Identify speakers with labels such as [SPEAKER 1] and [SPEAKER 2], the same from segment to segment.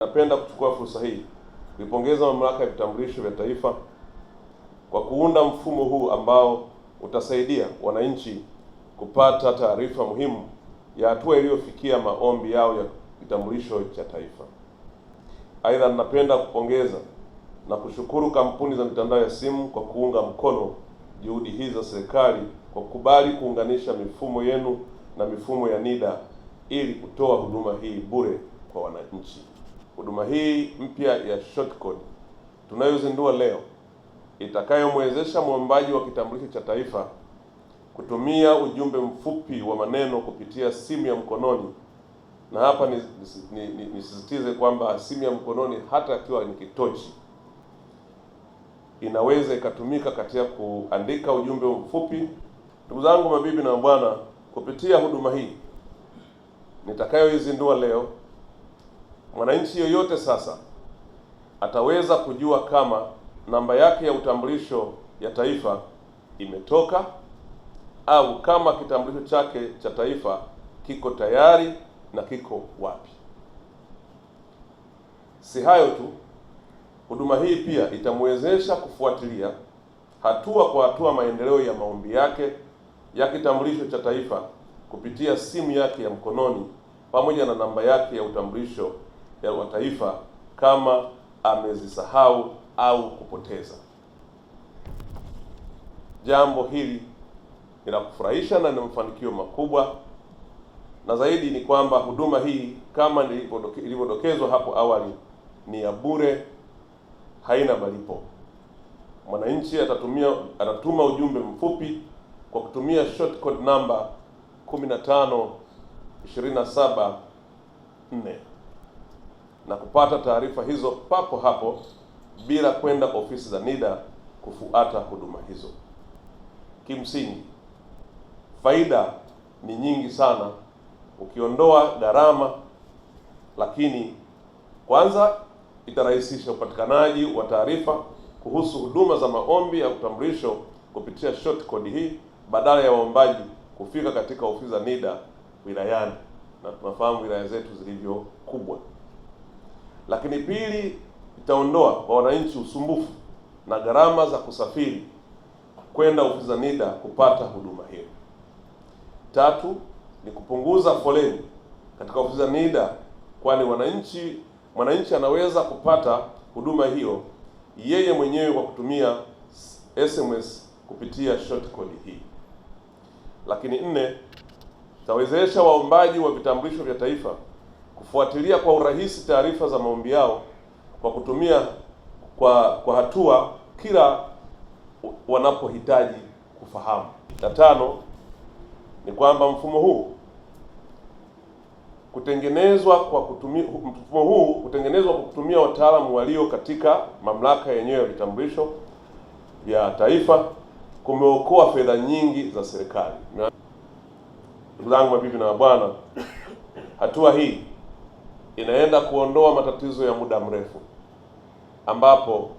[SPEAKER 1] Napenda kuchukua fursa hii kuipongeza Mamlaka ya Vitambulisho vya Taifa kwa kuunda mfumo huu ambao utasaidia wananchi kupata taarifa muhimu ya hatua iliyofikia maombi yao ya kitambulisho cha taifa. Aidha, napenda kupongeza na kushukuru kampuni za mitandao ya simu kwa kuunga mkono juhudi hizi za serikali kwa kukubali kuunganisha mifumo yenu na mifumo ya NIDA ili kutoa huduma hii bure kwa wananchi. Huduma hii mpya ya short code tunayozindua leo itakayomwezesha mwombaji wa kitambulisho cha taifa kutumia ujumbe mfupi wa maneno kupitia simu ya mkononi, na hapa nisisitize kwamba simu ya mkononi hata akiwa ni kitochi inaweza ikatumika katika kuandika ujumbe mfupi. Ndugu zangu, mabibi na mabwana, kupitia huduma hii nitakayoizindua leo, mwananchi yoyote sasa ataweza kujua kama namba yake ya utambulisho ya taifa imetoka au kama kitambulisho chake cha taifa kiko tayari na kiko wapi. Si hayo tu, huduma hii pia itamwezesha kufuatilia hatua kwa hatua maendeleo ya maombi yake ya kitambulisho cha taifa kupitia simu yake ya mkononi pamoja na namba yake ya utambulisho wa taifa kama amezisahau au kupoteza. Jambo hili ni la kufurahisha na ni mafanikio makubwa, na zaidi ni kwamba huduma hii kama ilivyodokezwa hapo awali ni ya bure, haina malipo. Mwananchi atatuma ujumbe mfupi kwa kutumia short code namba 15274 na kupata taarifa hizo papo hapo bila kwenda ofisi za NIDA kufuata huduma hizo. Kimsingi, faida ni nyingi sana ukiondoa gharama, lakini kwanza itarahisisha upatikanaji wa taarifa kuhusu huduma za maombi ya utambulisho kupitia short code hii badala ya waombaji kufika katika ofisi za NIDA wilayani, na tunafahamu wilaya zetu zilivyo kubwa. Lakini pili, itaondoa kwa wananchi usumbufu na gharama za kusafiri kwenda ofisi za NIDA kupata huduma hiyo. Tatu, ni kupunguza foleni katika ofisi za NIDA, kwani mwananchi anaweza kupata huduma hiyo yeye mwenyewe kwa kutumia SMS kupitia short code hii. Lakini nne, itawezesha waombaji wa vitambulisho vya taifa kufuatilia kwa urahisi taarifa za maombi yao kwa kutumia kwa hatua kila wanapohitaji kufahamu. Na tano, ni kwamba mfumo huu kutengenezwa kwa kutumia wataalamu walio katika mamlaka yenyewe ya vitambulisho vya taifa kumeokoa fedha nyingi za serikali. Ndugu zangu, mabibi na mabwana, hatua hii inaenda kuondoa matatizo ya muda mrefu, ambapo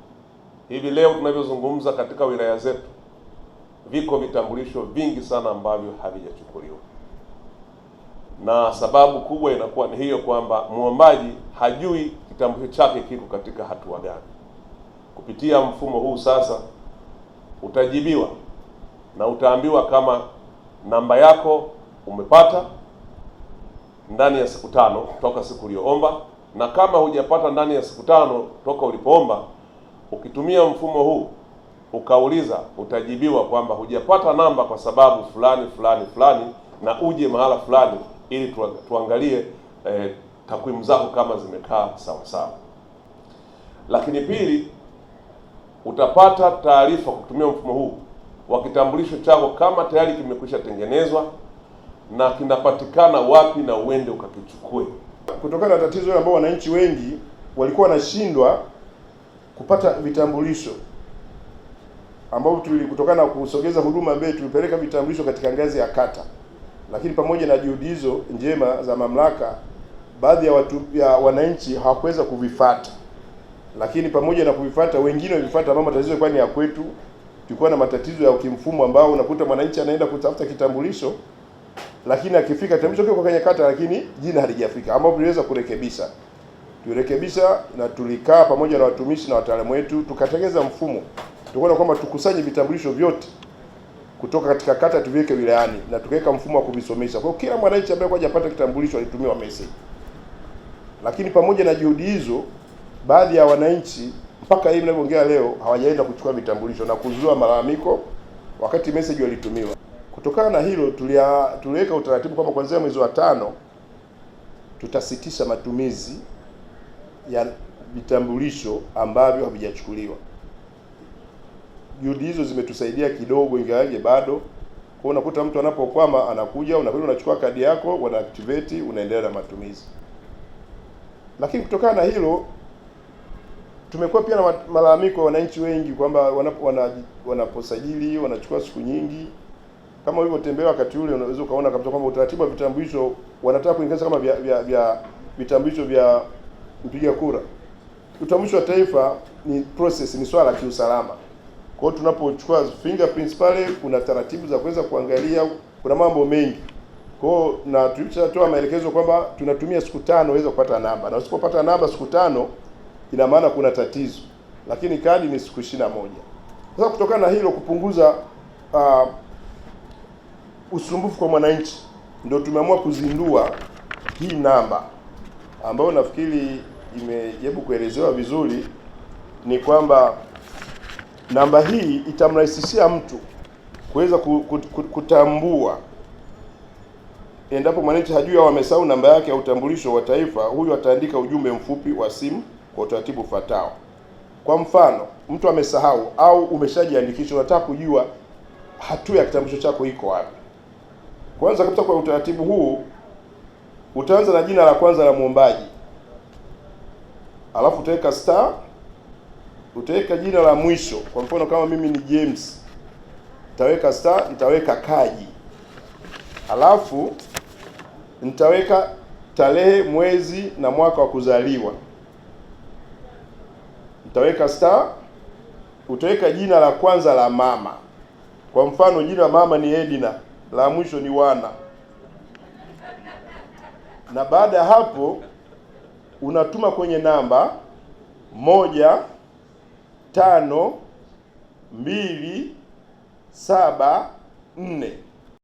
[SPEAKER 1] hivi leo tunavyozungumza katika wilaya zetu viko vitambulisho vingi sana ambavyo havijachukuliwa, na sababu kubwa inakuwa ni hiyo kwamba muombaji hajui kitambulisho chake kiko katika hatua gani. Kupitia mfumo huu sasa utajibiwa na utaambiwa kama namba yako umepata ndani ya siku 5 toka siku uliyoomba, na kama hujapata ndani ya siku 5 toka ulipoomba, ukitumia mfumo huu ukauliza, utajibiwa kwamba hujapata namba kwa sababu fulani fulani fulani, na uje mahala fulani ili tuangalie takwimu zako kama zimekaa sawa sawa. Lakini pili, utapata taarifa kutumia mfumo huu wa kitambulisho chako kama tayari kimekwisha tengenezwa na kinapatikana wapi na uende ukakichukue.
[SPEAKER 2] Kutokana na tatizo ambao wananchi wengi walikuwa wanashindwa kupata vitambulisho, ambao kutokana na kusogeza huduma mbele tulipeleka vitambulisho katika ngazi ya kata, lakini pamoja na juhudi hizo njema za mamlaka, baadhi ya wananchi hawakuweza kuvifuata. Lakini pamoja na kuvifuata, wengine walifuata ambao matatizo kwani ya kwetu tulikuwa na matatizo ya kimfumo, ambao unakuta mwananchi anaenda kutafuta kitambulisho, lakini akifika kitambulisho kiko kwenye kata lakini jina halijafika, ambao tuliweza kurekebisha. tulirekebisha na tulikaa pamoja na watumishi na wataalamu wetu tukatengeneza mfumo. Tukaona kwamba tukusanye vitambulisho vyote kutoka katika kata tuviweke wilayani na tukaweka mfumo wa kuvisomesha. Kwa hiyo kila mwananchi ambaye hajapata kitambulisho alitumiwa message. Lakini pamoja na juhudi hizo, baadhi ya wananchi mpaka hivi ninavyoongea leo hawajaenda kuchukua vitambulisho na kuzua malalamiko wakati message walitumiwa. Kutokana na hilo tuliweka utaratibu kwamba kuanzia mwezi wa 5 tutasitisha matumizi ya vitambulisho ambavyo havijachukuliwa. Juhudi hizo zimetusaidia kidogo, ingawaje bado. Kwa unakuta mtu anapokwama anakuja, unakwenda unachukua kadi yako, wana activate, unaendelea na matumizi. Lakini kutokana na hilo tumekuwa pia na malalamiko ya wananchi wengi kwamba wanaposajili wanachukua siku nyingi. Kama ulivyotembea wakati ule unaweza ukaona kabisa kwamba utaratibu wa vitambulisho wanataka kuingiza kama vya vitambulisho vya mpiga kura. Utambulisho wa taifa ni process, ni swala la kiusalama. Kwa hiyo tunapochukua fingerprints pale kuna taratibu za kuweza kuangalia, kuna mambo mengi. Kwa hiyo na tulishatoa maelekezo kwamba tunatumia siku 5 uweze kupata namba. Na usipopata namba siku 5 ina maana kuna tatizo. Lakini kadi ni siku 21. Sasa kutokana na hilo kupunguza usumbufu kwa mwananchi, ndio tumeamua kuzindua hii namba ambayo nafikiri imejaribu kuelezewa vizuri. Ni kwamba namba hii itamrahisishia mtu kuweza kutambua endapo mwananchi hajui au amesahau namba yake ya utambulisho wa taifa. Huyu ataandika ujumbe mfupi wa simu kwa utaratibu ufuatao. Kwa mfano, mtu amesahau au umeshajiandikisha, unataka kujua hatua ya kitambulisho chako iko wapi. Kwanza kabisa kwa utaratibu huu utaanza na jina la kwanza la muombaji. Alafu utaweka star, utaweka jina la mwisho. Kwa mfano kama mimi ni James, nitaweka star, nitaweka Kaji. Alafu nitaweka tarehe, mwezi na mwaka wa kuzaliwa. Nitaweka star, utaweka jina la kwanza la mama. Kwa mfano jina la mama ni Edina, la mwisho ni Wana. Na baada ya hapo unatuma kwenye namba 15274.